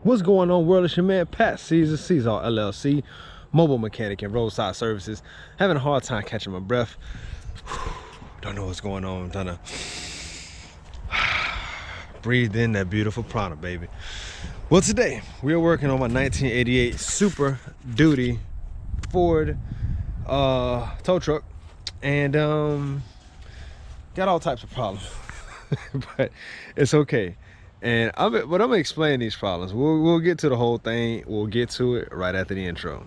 What's going on, world? It's your man Pat Caesar, Seasallauto LLC, mobile mechanic and roadside services. Having a hard time catching my breath. Don't know what's going on. I'm trying to breathe in that beautiful prana, baby. Well, today we are working on my 1988 Super Duty Ford tow truck, and got all types of problems, but it's okay. And I'm gonna explain these problems. We'll get to the whole thing. We'll get to it right after the intro.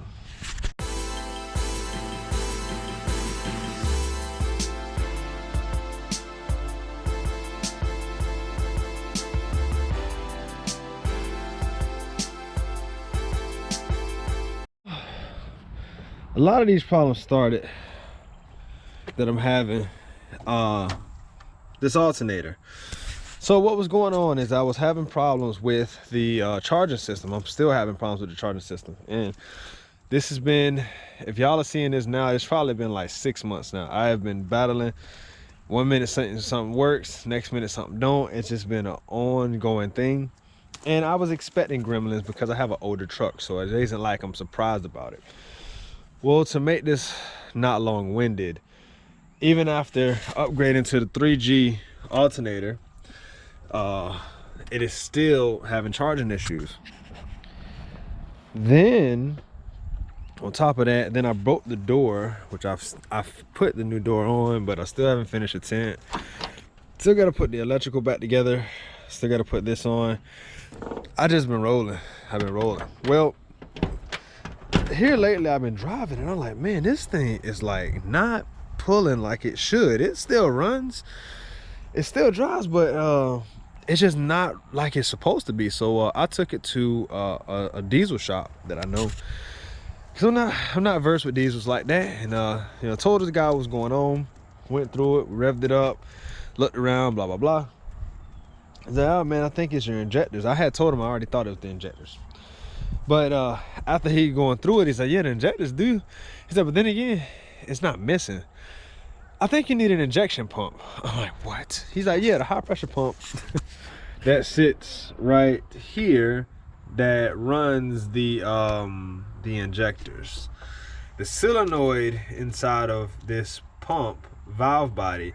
A lot of these problems started that I'm having this alternator. So what was going on is I was having problems with the charging system. I'm still having problems with the charging system, and this has been, if y'all are seeing this now, it's probably been like 6 months now. I have been battling. 1 minute something works, next minute something don't. It's just been an ongoing thing, and I was expecting gremlins because I have an older truck, so it isn't like I'm surprised about it. Well, to make this not long-winded, even after upgrading to the 3G alternator, it is still having charging issues. Then on top of that, then I broke the door, which I've put the new door on, but I still haven't finished the tent. Still got to put the electrical back together, still got to put this on. I've been rolling. Well, here lately I've been driving and I'm like, man, this thing is like not pulling like it should. It still runs, it still drives, but it's just not like it's supposed to be. So I took it to a diesel shop that I know, because I'm not versed with diesels like that, and you know, told the guy what was going on, went through it, revved it up, looked around, blah blah blah. I said, oh man, I think it's your injectors. I had told him I already thought it was the injectors, but after he going through it, he said, yeah, the injectors do. He said, but then again, it's not missing. I think you need an injection pump. I'm like, what? He's like, yeah, the high pressure pump that sits right here that runs the injectors. The solenoid inside of this pump valve body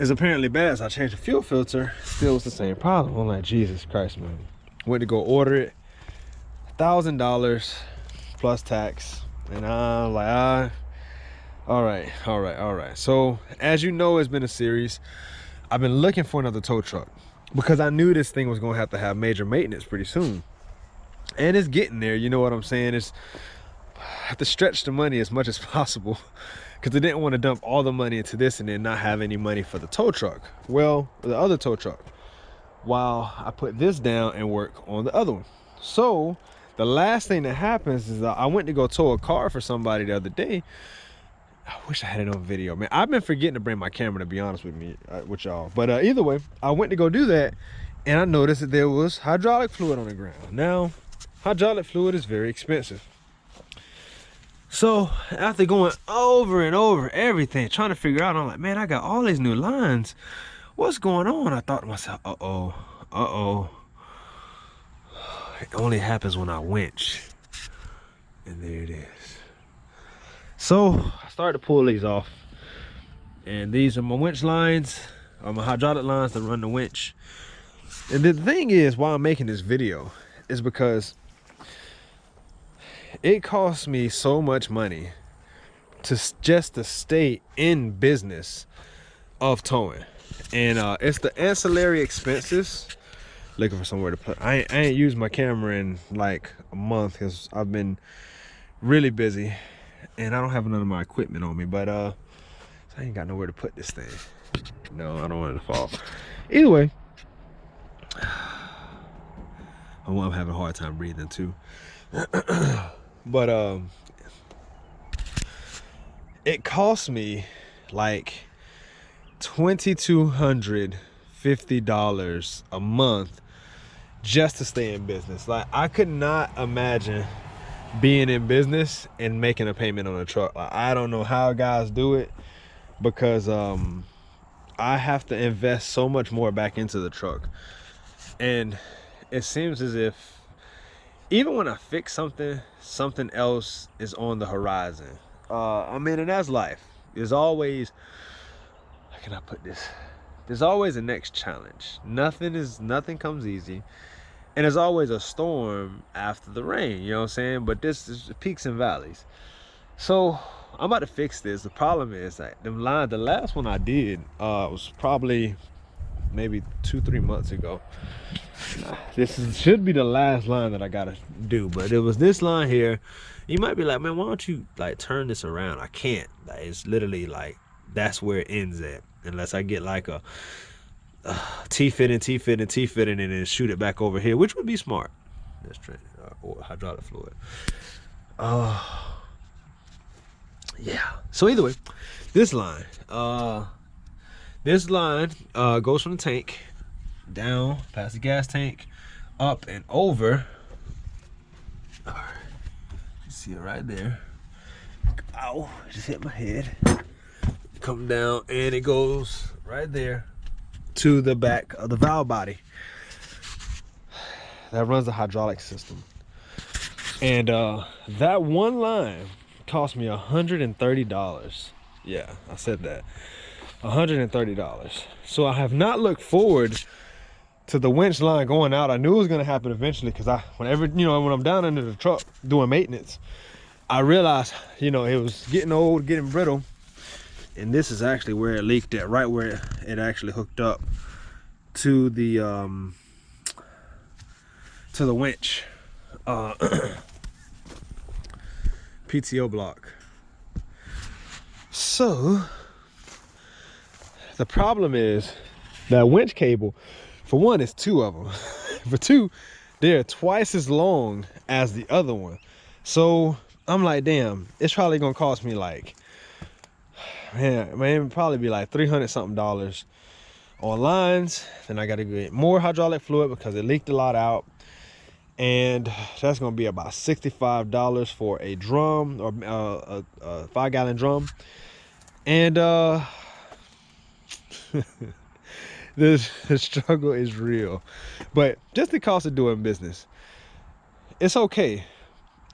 is apparently bad, so I changed the fuel filter. Still was the same problem. I'm like, Jesus Christ, man. Went to go order it, $1,000 plus tax, and I'm like, all right. So as you know, it's been a series. I've been looking for another tow truck because I knew this thing was going to have major maintenance pretty soon, and it's getting there. You know what I'm saying? I have to stretch the money as much as possible because I didn't want to dump all the money into this and then not have any money for the tow truck. Well, the other tow truck, while I put this down and work on the other one. So the last thing that happens is I went to go tow a car for somebody the other day. I wish I had it on video, man. I've been forgetting to bring my camera, to be honest with y'all. But either way, I went to go do that, and I noticed that there was hydraulic fluid on the ground. Now, hydraulic fluid is very expensive. So after going over and over everything, trying to figure out, I'm like, man, I got all these new lines. What's going on? I thought to myself, uh-oh. It only happens when I winch. And there it is. So I started to pull these off, and these are my winch lines, or my hydraulic lines that run the winch. And the thing is, why I'm making this video is because it costs me so much money just to stay in business of towing, and it's the ancillary expenses. Looking for somewhere to put. I ain't used my camera in like a month because I've been really busy, and I don't have none of my equipment on me, but so I ain't got nowhere to put this thing. No, I don't want it to fall. Either way, I'm having a hard time breathing too. But it cost me like $2,250 a month just to stay in business. Like, I could not imagine being in business and making a payment on a truck. Like, I don't know how guys do it, because I have to invest so much more back into the truck, and it seems as if even when I fix something, something else is on the horizon. I mean, and that's life. There's always, how can I put this? There's always a next challenge. Nothing comes easy. And there's always a storm after the rain, you know what I'm saying? But this is peaks and valleys. So I'm about to fix this. The problem is that the last one I did was probably maybe 2-3 months ago. Should be the last line that I gotta do, but it was this line here. You might be like, man, why don't you like turn this around? I can't. Like, it's literally like that's where it ends at, unless I get like a T-fitting, and then shoot it back over here, which would be smart. That's or hydraulic fluid. Yeah. So either way, this line goes from the tank down past the gas tank, up and over. All right, you see it right there. Ow! Just hit my head. Come down, and it goes right there to the back of the valve body that runs the hydraulic system. And that one line cost me $130. Yeah, I said that. $130. So I have not looked forward to the winch line going out. I knew it was gonna happen eventually, because when I'm down under the truck doing maintenance, I realized, it was getting old, getting brittle. And this is actually where it leaked at, right where it actually hooked up to the winch PTO block. So the problem is that winch cable, for one, it's 2 of them. For 2, they're twice as long as the other one. So I'm like, damn, it's probably gonna cost me like, man, it'd probably be like $300 something on lines. Then I got to get more hydraulic fluid because it leaked a lot out, and that's gonna be about $65 for a drum, or a 5-gallon drum. And the struggle is real, but just the cost of doing business, it's okay.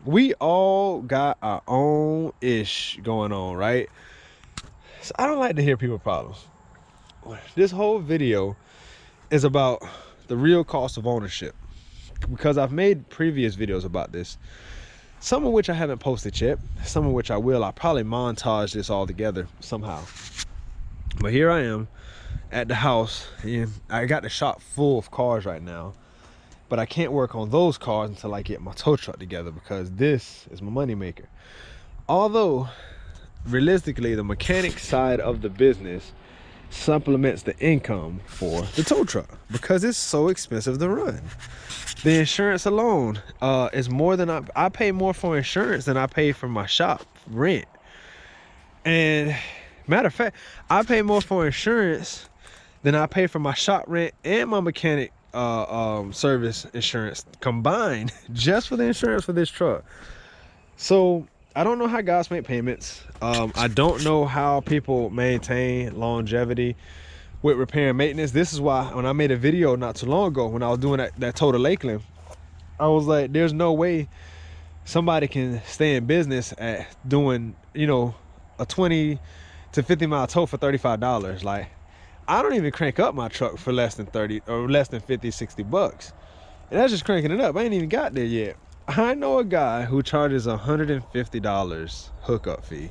We all got our own ish going on, right? So I don't like to hear people's problems. This whole video is about the real cost of ownership, because I've made previous videos about this, some of which I haven't posted yet, some of which I will. I'll probably montage this all together somehow. But here I am at the house, and I got the shop full of cars right now, but I can't work on those cars until I get my tow truck together, because this is my money maker. Although realistically, the mechanic side of the business supplements the income for the tow truck, because it's so expensive to run. The insurance alone is more than I pay more for insurance than I pay for my shop rent. And matter of fact, I pay more for insurance than I pay for my shop rent and my mechanic service insurance combined, just for the insurance for this truck. So I don't know how guys make payments. I don't know how people maintain longevity with repair and maintenance. This is why when I made a video not too long ago, when I was doing that tow to Lakeland, I was like, there's no way somebody can stay in business at doing, a 20 to 50 mile tow for $35. Like, I don't even crank up my truck for less than 30 or less than 50, 60 bucks. And that's just cranking it up. I ain't even got there yet. I know a guy who charges $150 hookup fee,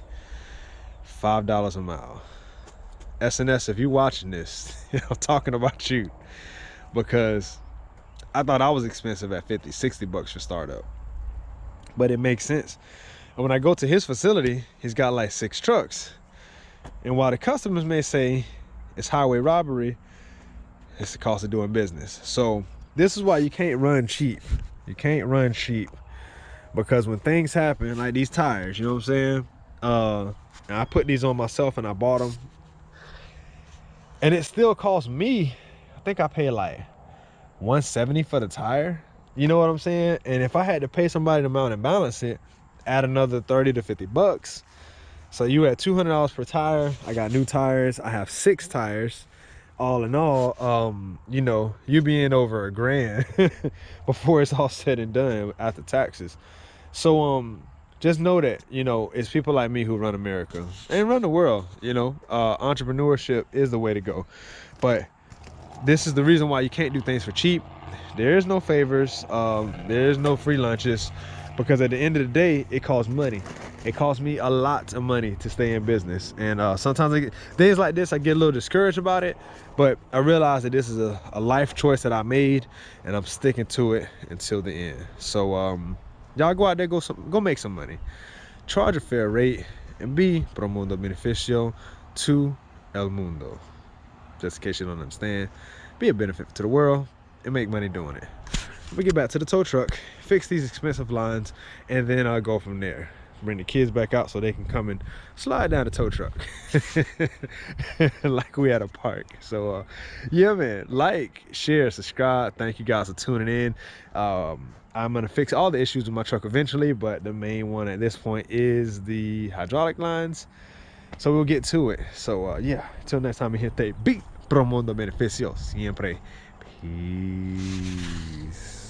$5 a mile. SNS, if you're watching this, I'm talking about you, because I thought I was expensive at 50, 60 bucks for startup. But it makes sense. And when I go to his facility, he's got like 6 trucks. And while the customers may say it's highway robbery, it's the cost of doing business. So this is why you can't run cheap. You can't run cheap, because when things happen, like these tires, you know what I'm saying? And I put these on myself and I bought them, and it still cost me, I think I paid like $170 for the tire. You know what I'm saying? And if I had to pay somebody to mount and balance it, add another 30 to 50 bucks. So you at $200 per tire. I got new tires. I have 6 tires. all in all, you know, you be in over $1,000 before it's all said and done after taxes. So just know that, you know, it's people like me who run America and run the world. You know, entrepreneurship is the way to go. But this is the reason why you can't do things for cheap. There's no favors, there's no free lunches, because at the end of the day, it costs money. It costs me a lot of money to stay in business. And sometimes things like this, I get a little discouraged about it, but I realize that this is a life choice that I made, and I'm sticking to it until the end. So y'all go out there, go make some money, charge a fair rate, and be pro mundo beneficio to el mundo. Just in case you don't understand, be a benefit to the world and make money doing it. We get back to the tow truck, fix these expensive lines, and then I'll go from there. Bring the kids back out so they can come and slide down the tow truck like we at a park. So yeah, man, like, share, subscribe. Thank you guys for tuning in. I'm gonna fix all the issues with my truck eventually, but the main one at this point is the hydraulic lines, so we'll get to it. So yeah, until next time, gente, be pro mundo beneficio siempre. Peace.